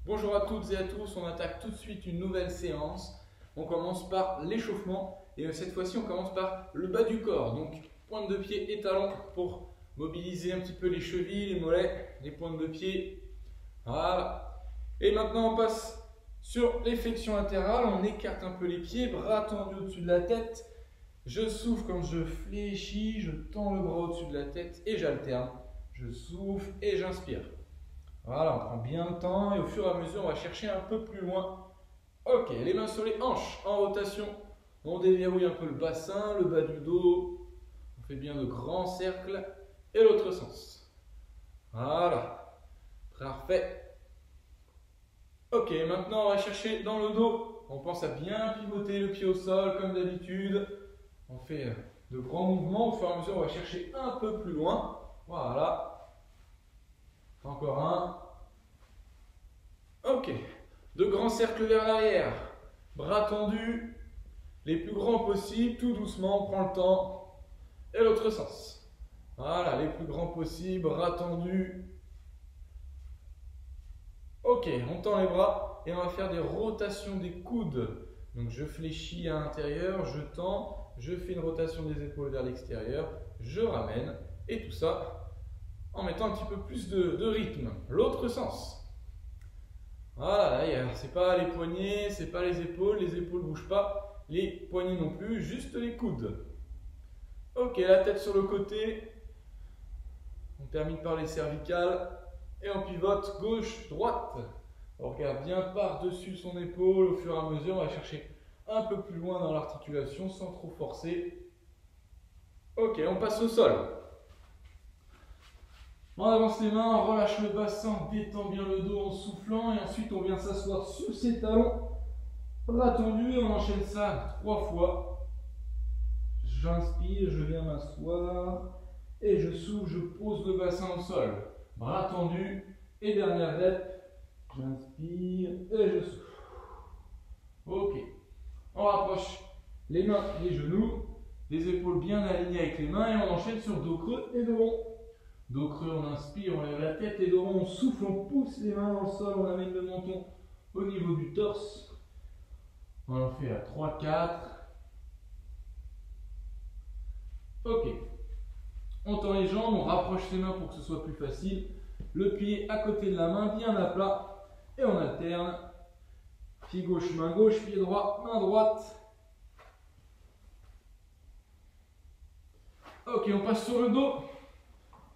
Bonjour à toutes et à tous, on attaque tout de suite une nouvelle séance. On commence par l'échauffement et cette fois-ci on commence par le bas du corps. Donc pointe de pied et talon pour mobiliser un petit peu les chevilles, les mollets, les pointes de pied. Voilà. Et maintenant on passe sur les flexions latérales, on écarte un peu les pieds, bras tendus au-dessus de la tête. Je souffle quand je fléchis, je tends le bras au-dessus de la tête et j'alterne. Je souffle et j'inspire. Voilà, on prend bien le temps et au fur et à mesure, on va chercher un peu plus loin. Ok, les mains sur les hanches en rotation. On déverrouille un peu le bassin, le bas du dos. On fait bien de grands cercles. Et l'autre sens. Voilà. Parfait. Ok, maintenant on va chercher dans le dos. On pense à bien pivoter le pied au sol comme d'habitude. On fait de grands mouvements. Au fur et à mesure, on va chercher un peu plus loin. Voilà. Encore un. Ok. De grands cercles vers l'arrière. Bras tendus. Les plus grands possibles. Tout doucement. On prend le temps. Et l'autre sens. Voilà. Les plus grands possibles. Bras tendus. Ok. On tend les bras. Et on va faire des rotations des coudes. Donc je fléchis à l'intérieur. Je tends. Je fais une rotation des épaules vers l'extérieur. Je ramène. Et tout ça en mettant un petit peu plus de rythme. L'autre sens. Voilà, c'est pas les poignets, c'est pas les épaules ne bougent pas, les poignets non plus, juste les coudes. Ok, la tête sur le côté. On termine par les cervicales et on pivote gauche-droite. On regarde bien par-dessus son épaule, au fur et à mesure, on va chercher un peu plus loin dans l'articulation sans trop forcer. Ok, on passe au sol. On avance les mains, on relâche le bassin, on détend bien le dos en soufflant et ensuite on vient s'asseoir sur ses talons, bras tendus et on enchaîne ça 3 fois. J'inspire, je viens m'asseoir et je souffle, je pose le bassin au sol. Bras tendus et dernière rep, j'inspire et je souffle. Ok, on rapproche les mains, les genoux, les épaules bien alignées avec les mains et on enchaîne sur dos creux et dos rond. Dos creux, on inspire, on lève la tête et dos rond, on souffle, on pousse les mains dans le sol, on amène le menton au niveau du torse. On en fait à 3, 4. Ok. On tend les jambes, on rapproche les mains pour que ce soit plus facile. Le pied à côté de la main, bien à plat. Et on alterne. Pied gauche, pied droit, main droite. Ok, on passe sur le dos.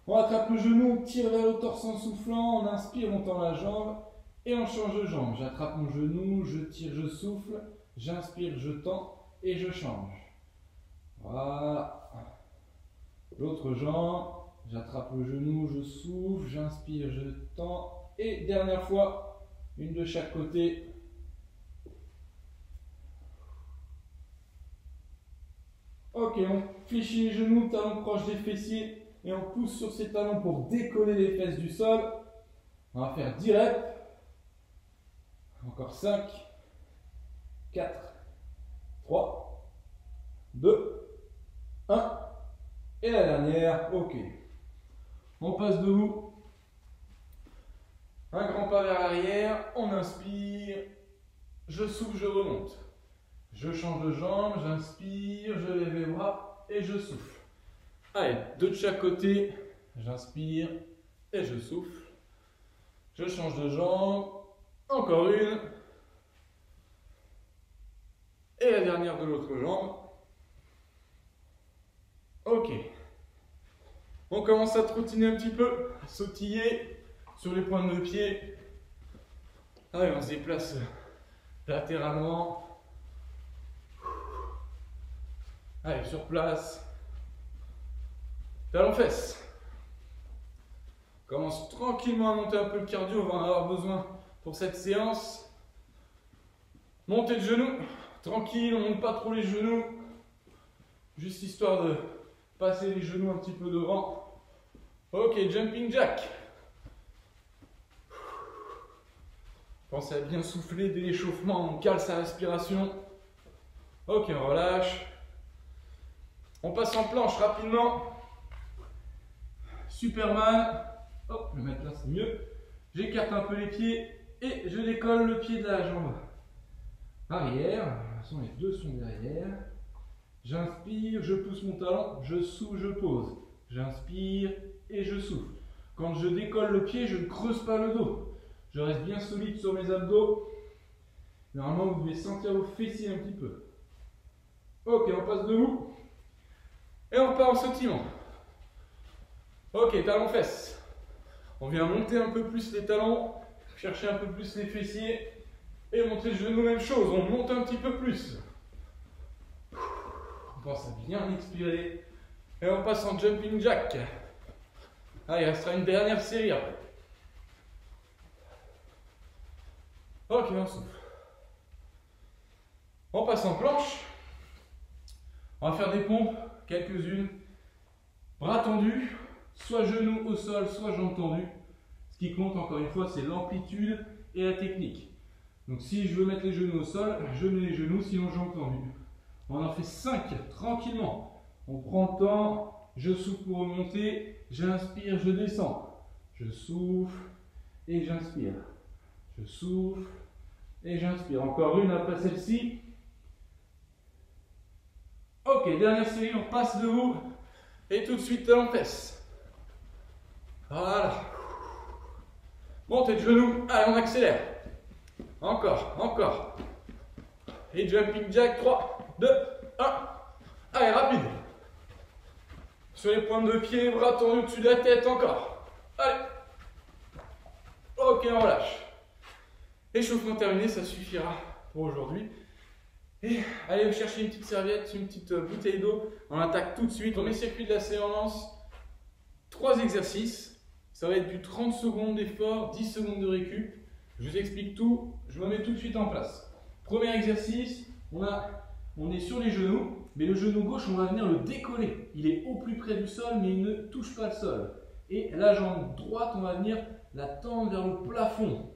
On attrape le genou, on tire vers le torse en soufflant, on inspire, on tend la jambe et on change de jambe. J'attrape mon genou, je tire, je souffle, j'inspire, je tends et je change. Voilà. L'autre jambe, j'attrape le genou, je souffle, j'inspire, je tends et dernière fois, une de chaque côté. Ok, on fléchit les genoux, talons proches des fessiers. Et on pousse sur ses talons pour décoller les fesses du sol. On va faire 10 reps. Encore 5, 4, 3, 2, 1. Et la dernière, ok. On passe debout. Un grand pas vers l'arrière. On inspire. Je souffle, je remonte. Je change de jambe, j'inspire, je lève les bras et je souffle. Allez, deux de chaque côté, j'inspire et je souffle. Je change de jambe, encore une. Et la dernière de l'autre jambe. Ok. On commence à trottiner un petit peu, à sautiller sur les pointes de pied. Allez, on se déplace latéralement. Allez, sur place. Talons fesses. On commence tranquillement à monter un peu le cardio, on va en avoir besoin pour cette séance. Montée de genoux, tranquille, on ne monte pas trop les genoux. Juste histoire de passer les genoux un petit peu devant. Ok, jumping jack. Pensez à bien souffler dès l'échauffement, on cale sa respiration. Ok, on relâche. On passe en planche rapidement. Superman. Hop, je vais mettre là, c'est mieux. J'écarte un peu les pieds et je décolle le pied de la jambe arrière. De toute façon, les deux sont derrière. J'inspire, je pousse mon talon, je souffle, je pose. J'inspire et je souffle. Quand je décolle le pied, je ne creuse pas le dos. Je reste bien solide sur mes abdos. Normalement, vous devez sentir vos fessiers un petit peu. Ok, on passe debout. Et on part en sautillement. Ok, talons fesses. On vient monter un peu plus les talons, chercher un peu plus les fessiers. Et monter le genou, même chose. On monte un petit peu plus. On pense à bien expirer. Et on passe en jumping jack. Allez, il restera une dernière série après. Ok, on souffle. On passe en planche. On va faire des pompes, quelques-unes. Bras tendus, soit genoux au sol, soit jambes tendues. Ce qui compte encore une fois, c'est l'amplitude et la technique. Donc si je veux mettre les genoux au sol, je mets les genoux, sinon jambes tendues. On en fait 5 tranquillement. On prend le temps, je souffle pour remonter, j'inspire, je descends. Je souffle et j'inspire. Je souffle et j'inspire. Encore une après celle-ci. Ok, dernière série, on passe debout et tout de suite talons fesses. Voilà. Montez de genoux, allez on accélère. Encore, encore. Et jumping jack, 3, 2, 1. Allez, rapide. Sur les pointes de pied, bras tendus au-dessus de la tête, encore. Allez. Ok, on relâche. Échauffement terminé, ça suffira pour aujourd'hui. Et allez chercher une petite serviette, une petite bouteille d'eau. On attaque tout de suite. Premier circuit de la séance, 3 exercices. Ça va être du 30 secondes d'effort, 10 secondes de récup. Je vous explique tout, je me mets tout de suite en place. Premier exercice, on est sur les genoux, mais le genou gauche, on va venir le décoller. Il est au plus près du sol, mais il ne touche pas le sol. Et la jambe droite, on va venir la tendre vers le plafond.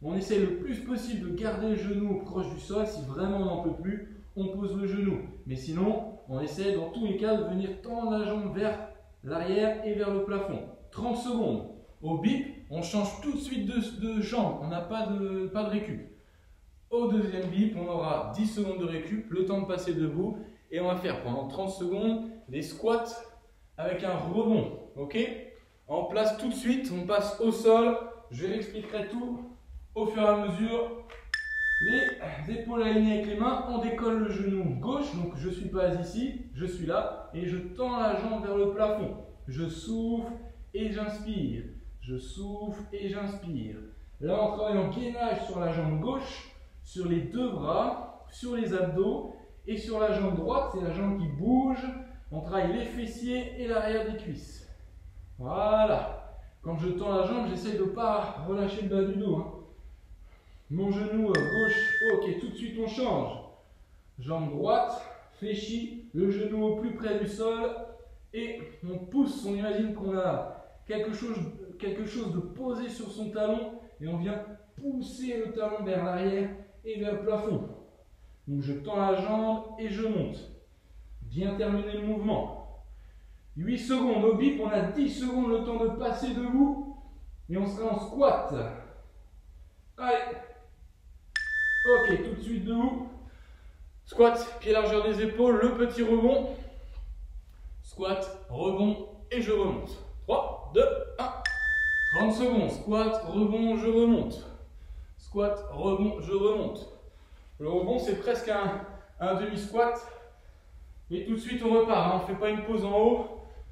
On essaie le plus possible de garder le genou proche du sol. Si vraiment on n'en peut plus, on pose le genou. Mais sinon, on essaie dans tous les cas de venir tendre la jambe vers l'arrière et vers le plafond. 30 secondes. Au bip, on change tout de suite de jambe. On n'a pas de récup. Au deuxième bip, on aura 10 secondes de récup, le temps de passer debout. Et on va faire pendant 30 secondes des squats avec un rebond. Ok? En place tout de suite, on passe au sol. Je l'expliquerai tout au fur et à mesure. Les épaules alignées avec les mains, on décolle le genou gauche. Donc je ne suis pas ici, je suis là. Et je tends la jambe vers le plafond. Je souffle et j'inspire. Je souffle et j'inspire. Là, on travaille en gainage sur la jambe gauche, sur les deux bras, sur les abdos et sur la jambe droite. C'est la jambe qui bouge. On travaille les fessiers et l'arrière des cuisses. Voilà. Quand je tends la jambe, j'essaie de ne pas relâcher le bas du dos. Mon genou gauche, ok, tout de suite on change. Jambe droite, fléchie, le genou au plus près du sol. Et on pousse, on imagine qu'on a quelque chose de posé sur son talon et on vient pousser le talon vers l'arrière et vers le plafond. Donc je tends la jambe et je monte. Bien terminer le mouvement. 8 secondes au bip, on a 10 secondes le temps de passer debout et on sera en squat. Allez. Ok, tout de suite debout. Squat, pied largeur des épaules, le petit rebond. Squat, rebond et je remonte. 3, 2, 1. 30 secondes. Squat, rebond, je remonte. Squat, rebond, je remonte. Le rebond, c'est presque un demi-squat. Et tout de suite, on repart. On ne fait pas une pause en haut.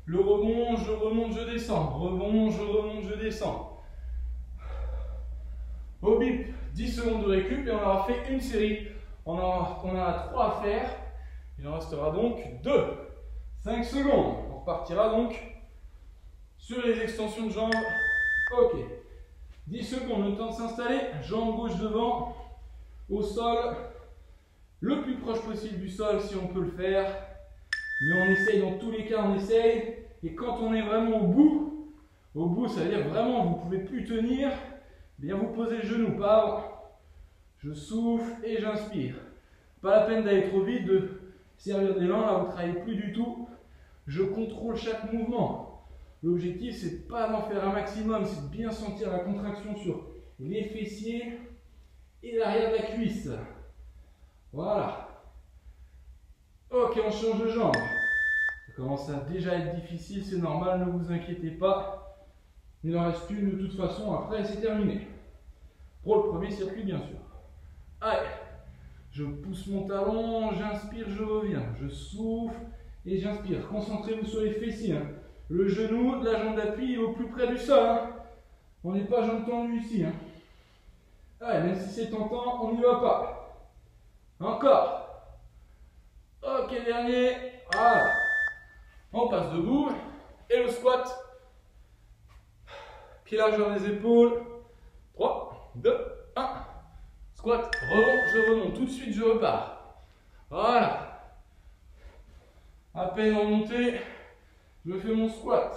Le rebond, je remonte, je descends. Rebond, je remonte, je descends. Au bip, 10 secondes de récup et on aura fait une série. On en a 3 à faire. Il en restera donc 2. 5 secondes. On repartira donc sur les extensions de jambes. Ok. 10 secondes, le temps de s'installer. Jambe gauche devant. Au sol. Le plus proche possible du sol si on peut le faire. Mais on essaye, dans tous les cas, on essaye. Et quand on est vraiment au bout, ça veut dire vraiment vous ne pouvez plus tenir, bien vous posez le genou, pas avant. Je souffle et j'inspire. Pas la peine d'aller trop vite, de servir d'élan, là vous ne travaillez plus du tout. Je contrôle chaque mouvement. L'objectif, c'est pas d'en faire un maximum, c'est de bien sentir la contraction sur les fessiers et l'arrière de la cuisse. Voilà. Ok, on change de jambe. Ça commence à déjà être difficile, c'est normal, ne vous inquiétez pas. Il en reste une de toute façon, après c'est terminé. Pour le premier circuit, bien sûr. Allez, je pousse mon talon, j'inspire, je reviens. Je souffle et j'inspire. Concentrez-vous sur les fessiers. Hein. Le genou de la jambe d'appui est au plus près du sol. Hein. On n'est pas jambe tendue ici. Hein. Allez, même si c'est tentant, on n'y va pas. Encore. Ok, dernier. Voilà. On passe debout. Et le squat. Pied largeur des épaules. 3, 2, 1. Squat, rebond, je remonte. Tout de suite, je repars. Voilà. À peine remonté, je fais mon squat.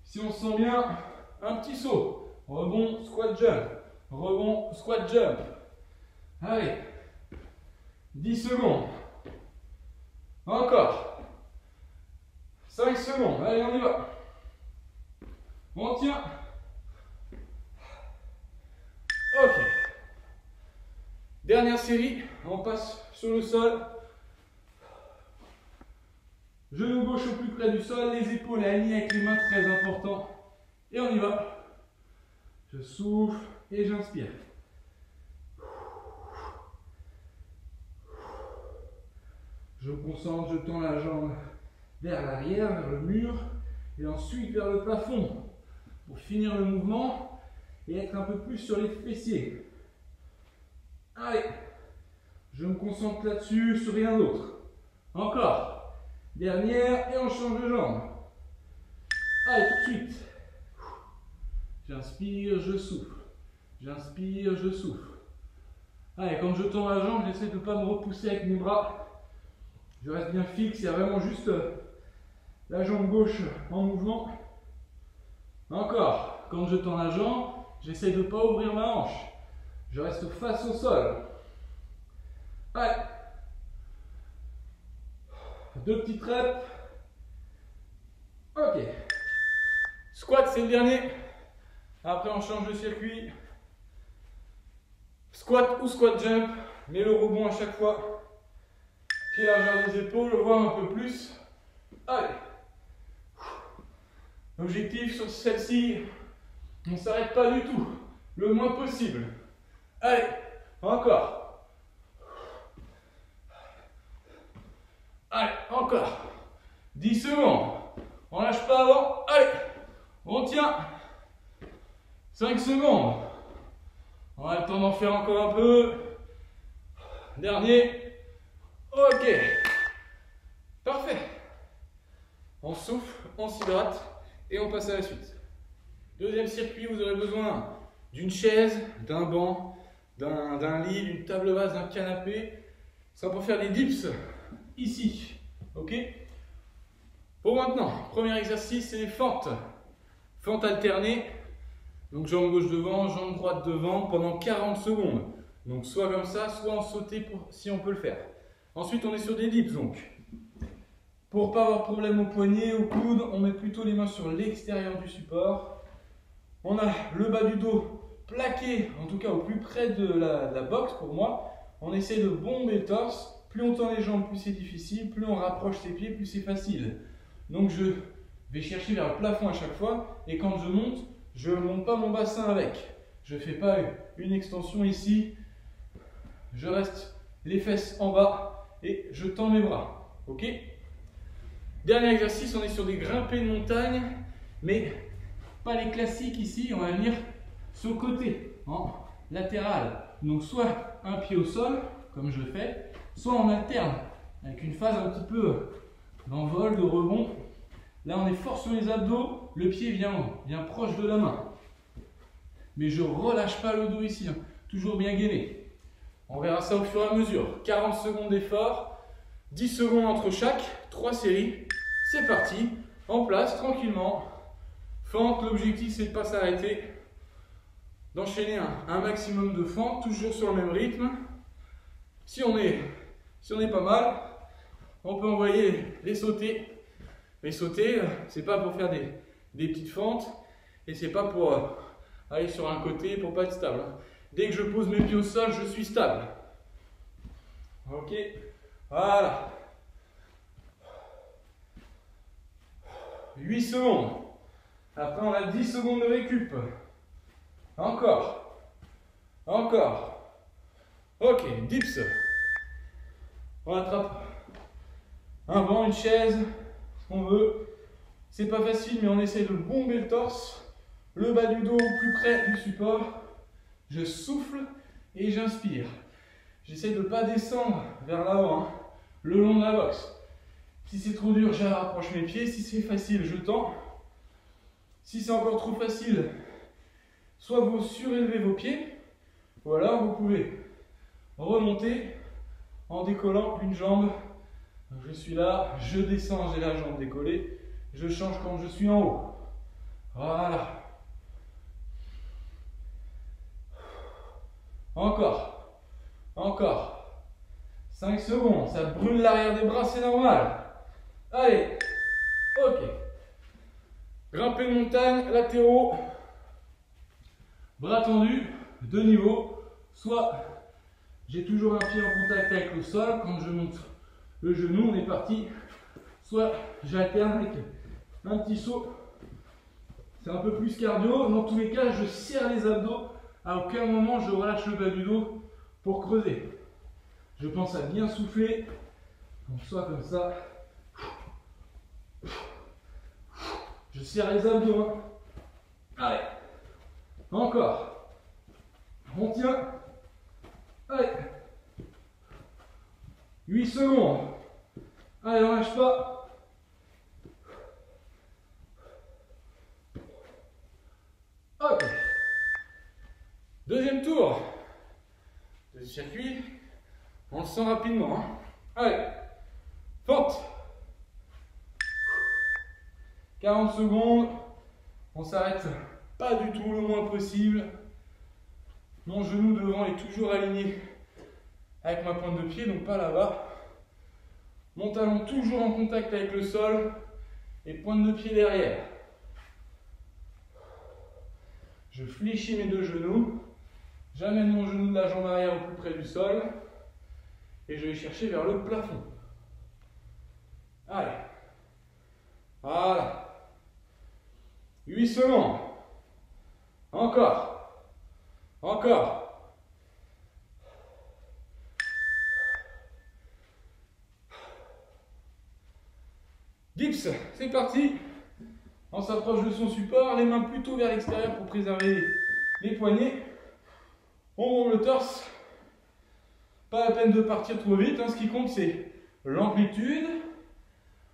Si on se sent bien, un petit saut. Rebond, squat, jump. Rebond, squat, jump. Allez. 10 secondes. Encore. 5 secondes. Allez, on y va. On tient. Ok. Dernière série. On passe sur le sol. Genou gauche au plus près du sol. Les épaules alignées avec les mains, très important. Et on y va. Je souffle et j'inspire. Je me concentre, je tends la jambe vers l'arrière, vers le mur, et ensuite vers le plafond, pour finir le mouvement et être un peu plus sur les fessiers. Allez, je me concentre là-dessus, sur rien d'autre. Encore, dernière, et on change de jambe. Allez, tout de suite. J'inspire, je souffle. J'inspire, je souffle. Allez, quand je tends la jambe, j'essaie de ne pas me repousser avec mes bras. Je reste bien fixe, il y a vraiment juste la jambe gauche en mouvement. Encore, quand je tends la jambe, j'essaie de ne pas ouvrir ma hanche. Je reste face au sol. Allez. 2 petites reps. Ok. Squat, c'est le dernier. Après, on change de circuit. Squat ou squat jump, mais le rebond à chaque fois. Pied largeur des épaules, voire un peu plus. Allez. L'objectif sur celle-ci, on ne s'arrête pas du tout. Le moins possible. Allez, encore. Allez, encore. 10 secondes. On lâche pas avant. Allez, on tient. 5 secondes. On a le temps d'en faire encore un peu. Dernier. Ok. Parfait. On souffle, on s'hydrate et on passe à la suite. Deuxième circuit, vous aurez besoin d'une chaise, d'un banc, d'un lit, d'une table basse, d'un canapé. Ça pour faire des dips ici. Ok. Pour maintenant, premier exercice, c'est les fentes. Fentes alternées. Donc jambe gauche devant, jambe droite devant pendant 40 secondes. Donc soit comme ça, soit en sauter si on peut le faire. Ensuite, on est sur des dips donc. Pour ne pas avoir de problème au poignet, au coude, on met plutôt les mains sur l'extérieur du support. On a le bas du dos plaqué, en tout cas au plus près de la boxe pour moi. On essaie de bomber le torse. Plus on tend les jambes, plus c'est difficile. Plus on rapproche ses pieds, plus c'est facile. Donc je vais chercher vers le plafond à chaque fois. Et quand je ne monte pas mon bassin avec. Je ne fais pas une extension ici. Je reste les fesses en bas et je tends mes bras. Ok? Dernier exercice, on est sur des grimpés de montagne, mais pas les classiques ici. On va venir sur le côté, en latéral. Donc soit un pied au sol, comme je le fais, soit en alterne, avec une phase un petit peu d'envol, de rebond. Là, on est fort sur les abdos, le pied vient proche de la main. Mais je ne relâche pas le dos ici, hein. Toujours bien gainé. On verra ça au fur et à mesure. 40 secondes d'effort, 10 secondes entre chaque, 3 séries. C'est parti, en place, tranquillement. Fente, l'objectif c'est de ne pas s'arrêter. D'enchaîner un maximum de fentes, toujours sur le même rythme. Si on est pas mal, on peut envoyer les sauter. Les sauter, c'est pas pour faire des petites fentes. Et c'est pas pour aller sur un côté, pour pas être stable. Dès que je pose mes pieds au sol, je suis stable. Ok, voilà. 8 secondes. Après, on a 10 secondes de récup. Encore. Encore. Ok, dips. On attrape un banc, une chaise, ce qu'on veut. C'est pas facile, mais on essaie de bomber le torse. Le bas du dos au plus près du support. Je souffle et j'inspire. J'essaie de ne pas descendre vers l'avant, hein, le long de la boxe. Si c'est trop dur, je rapproche mes pieds. Si c'est facile, je tends. Si c'est encore trop facile, soit vous surélevez vos pieds, ou alors vous pouvez remonter en décollant une jambe. Donc je suis là, je descends, j'ai la jambe décollée. Je change quand je suis en haut. Voilà. Encore. Encore. 5 secondes. Ça brûle l'arrière des bras, c'est normal. Allez. Ok. Grimper de montagne, latéraux. Bras tendus, deux niveaux. Soit j'ai toujours un pied en contact avec le sol. Quand je monte le genou, on est parti. Soit j'alterne avec un petit saut. C'est un peu plus cardio. Dans tous les cas, je serre les abdos. À aucun moment, je relâche le bas du dos pour creuser. Je pense à bien souffler. Donc soit comme ça. Je serre les abdos. Hein. Allez. Encore. On tient. Allez. 8 secondes. Allez, on lâche pas. Ok. Deuxième tour de ce circuit. On le sent rapidement. Hein. Allez. Forte. 40 secondes. On s'arrête pas du tout, le moins possible. Mon genou devant est toujours aligné avec ma pointe de pied, donc pas là-bas. Mon talon toujours en contact avec le sol et pointe de pied derrière. Je fléchis mes deux genoux. J'amène mon genou de la jambe arrière au plus près du sol et je vais chercher vers le plafond. Allez. Voilà. 8 secondes. Encore. Encore. Dips, c'est parti. On s'approche de son support, les mains plutôt vers l'extérieur pour préserver les poignets. On monte le torse. Pas la peine de partir trop vite, hein. Ce qui compte c'est l'amplitude.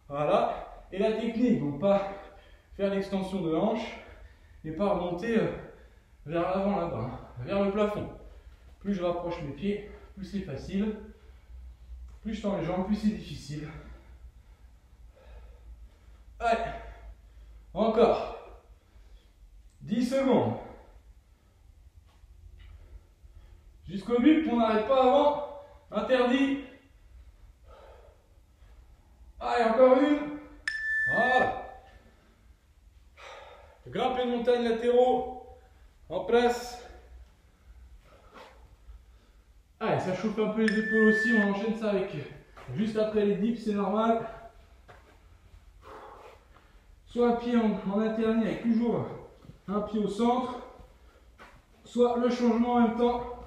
Voilà. Et la technique, donc pas faire l'extension de hanche et pas remonter vers l'avant là-bas, hein, vers le plafond. Plus je rapproche mes pieds, plus c'est facile. Plus je tends les jambes, plus c'est difficile. Allez, encore. 10 secondes. Jusqu'au but, on n'arrête pas avant. Interdit. Allez, encore une. Voilà. Grimper de montagne latéraux. En place. Allez, ça chauffe un peu les épaules aussi. On enchaîne ça avec juste après les dips, c'est normal. Soit un pied en alterné avec toujours un pied au centre. Soit le changement en même temps.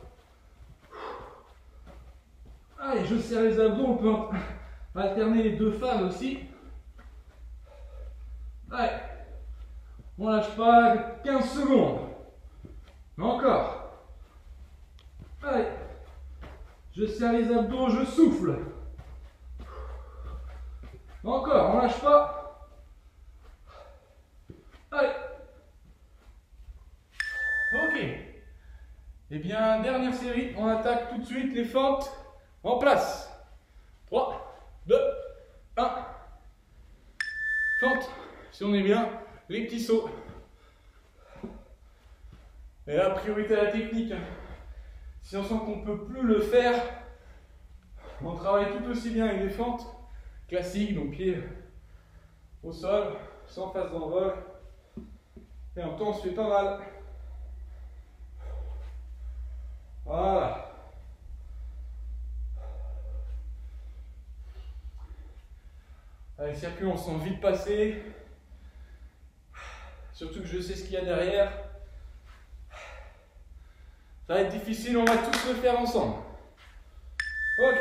Allez, je serre les abdos. On peut alterner les deux phases aussi. Allez. On lâche pas, 15 secondes. Encore. Allez. Je serre les abdos, je souffle. Encore, on lâche pas. Allez. Ok. Et bien, dernière série, on attaque tout de suite les fentes en place. 3, 2, 1. Fente, si on est bien. Les petits sauts. Et là, priorité à la technique. Si on sent qu'on ne peut plus le faire, on travaille tout aussi bien avec des fentes classiques, donc pieds au sol, sans phase d'envol. Et en même temps, on se fait pas mal. Voilà. Allez, le circuit, on sent vite passer. Surtout que je sais ce qu'il y a derrière. Ça va être difficile, on va tous le faire ensemble. Ok.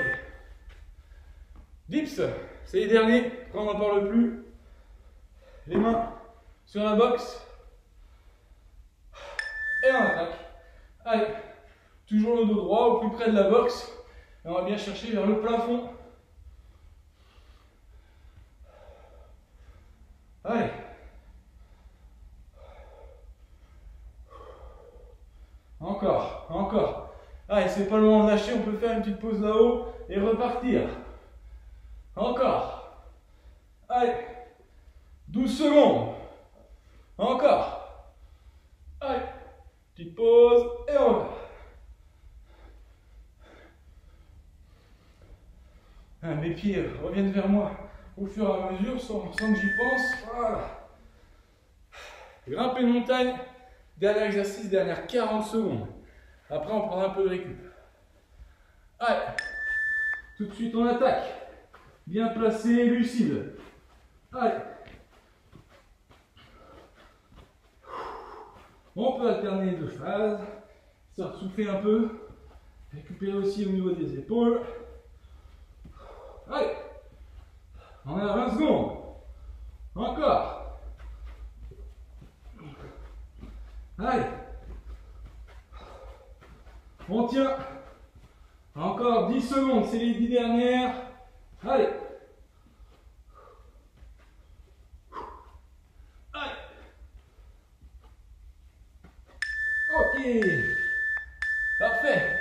Dips, c'est les derniers. Quand on n'en parle plus. Les mains sur la boxe. Et on attaque. Allez. Toujours le dos droit au plus près de la boxe. Et on va bien chercher vers le plafond. Allez. Encore, encore. Allez, c'est pas le moment de lâcher, on peut faire une petite pause là-haut et repartir. Encore. Allez. 12 secondes. Encore. Allez. Petite pause et on repart. Mes pieds reviennent vers moi au fur et à mesure sans que j'y pense. Voilà. Grimper une montagne. Dernier exercice, dernière 40 secondes. Après, on prendra un peu de récup. Allez. Tout de suite, on attaque. Bien placé, lucide. Allez. On peut alterner les deux phases. Ça souffler un peu. Récupérer aussi au niveau des épaules. Allez. On est à 20 secondes. Encore. Allez. On tient. Encore 10 secondes, c'est les 10 dernières. Allez. Allez. Ok. Parfait.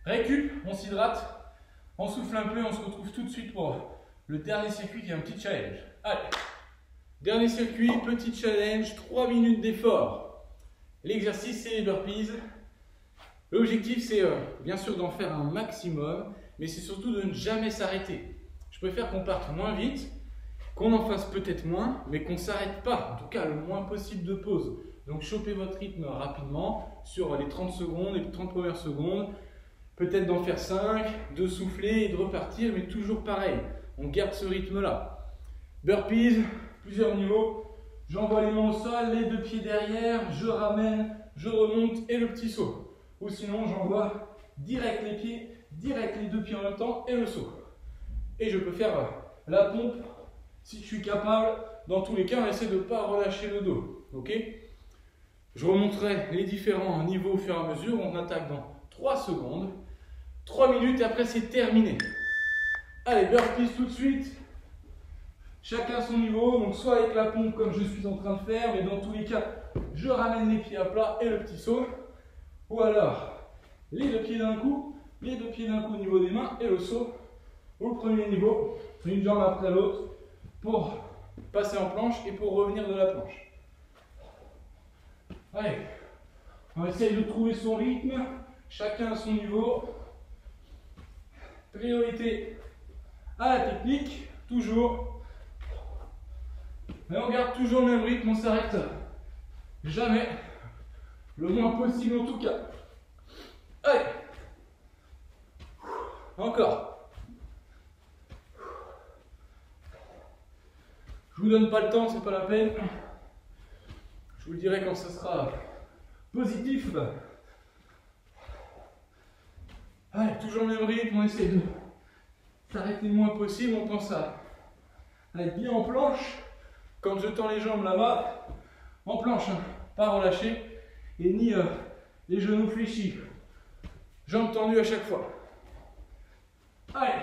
Récup, on s'hydrate. On souffle un peu et on se retrouve tout de suite pour le dernier circuit qui est un petit challenge. Allez. Dernier circuit, petit challenge, 3 minutes d'effort. L'exercice, c'est les burpees. L'objectif, c'est bien sûr d'en faire un maximum, mais c'est surtout de ne jamais s'arrêter. Je préfère qu'on parte moins vite, qu'on en fasse peut-être moins, mais qu'on ne s'arrête pas, en tout cas le moins possible de pause. Donc chopez votre rythme rapidement sur les 30 secondes, les 30 premières secondes, peut-être d'en faire 5, de souffler et de repartir, mais toujours pareil, on garde ce rythme-là. Burpees, plusieurs niveaux, j'envoie les mains au sol, les deux pieds derrière, je ramène, je remonte et le petit saut. Ou sinon, j'envoie direct les pieds, direct les deux pieds en même temps et le saut. Et je peux faire la pompe si je suis capable. Dans tous les cas, on essaie de ne pas relâcher le dos. Ok ? Je remonterai les différents niveaux au fur et à mesure. On attaque dans 3 secondes. 3 minutes et après, c'est terminé. Allez, burpees tout de suite. Chacun son niveau. Donc, soit avec la pompe comme je suis en train de faire, mais dans tous les cas, je ramène les pieds à plat et le petit saut. Ou alors, les deux pieds d'un coup au niveau des mains et le saut au premier niveau, une jambe après l'autre pour passer en planche et pour revenir de la planche. Allez, on essaye de trouver son rythme, chacun à son niveau. Priorité à la technique, toujours. Mais on garde toujours le même rythme, on s'arrête jamais. Le moins possible en tout cas. Allez. Encore. Je vous donne pas le temps, c'est pas la peine. Je vous le dirai quand ce sera positif. Allez, toujours le même rythme, on essaie de s'arrêter le moins possible. On pense à être bien en planche. Quand je tends les jambes là-bas, en planche, hein, pas relâché. Et ni les genoux fléchis. Jambes tendues à chaque fois. Allez.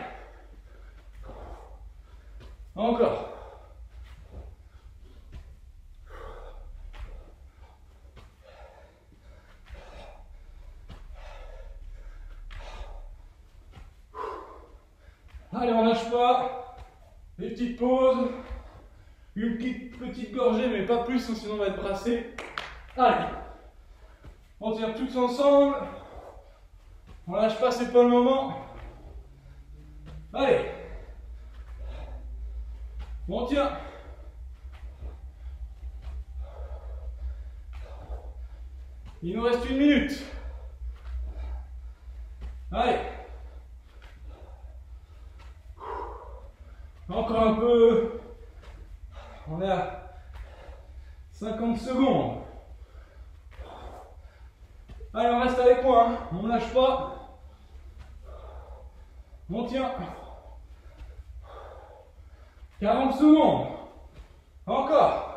Encore. Allez, on lâche pas. Des petites pauses. Une petite gorgée, mais pas plus, sinon on va être brassé. Allez. On tient tous ensemble. On lâche pas, c'est pas le moment. Allez. On tient. Il nous reste 1 minute. Allez. Encore un peu. On est à 50 secondes. Allez, on reste avec moi, hein. On ne lâche pas. On tient. 40 secondes. Encore.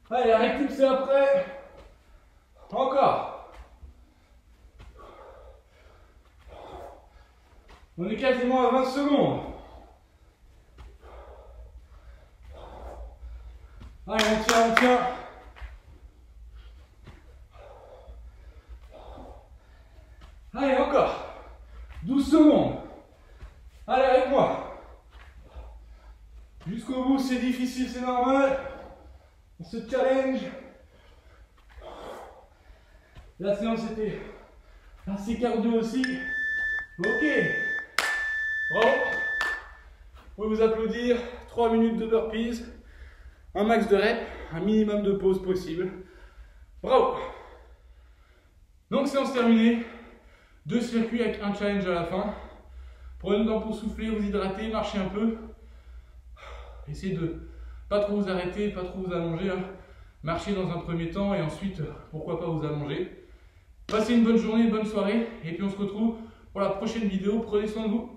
Allez, la récup c'est après. Encore. On est quasiment à 20 secondes. Allez, on tient, on tient. Allez, encore. 12 secondes. Allez, avec moi. Jusqu'au bout, c'est difficile, c'est normal. On se challenge. La séance était assez cardio aussi. Ok. Bravo. Vous pouvez vous applaudir. 3 minutes de burpees. Un max de reps. Un minimum de pause possible. Bravo. Donc séance terminée. 2 circuits avec un challenge à la fin. Prenez le temps pour souffler, vous hydrater, marcher un peu. Essayez de pas trop vous arrêter, pas trop vous allonger. Hein. Marchez dans un premier temps et ensuite, pourquoi pas vous allonger. Passez une bonne journée, une bonne soirée. Et puis on se retrouve pour la prochaine vidéo. Prenez soin de vous.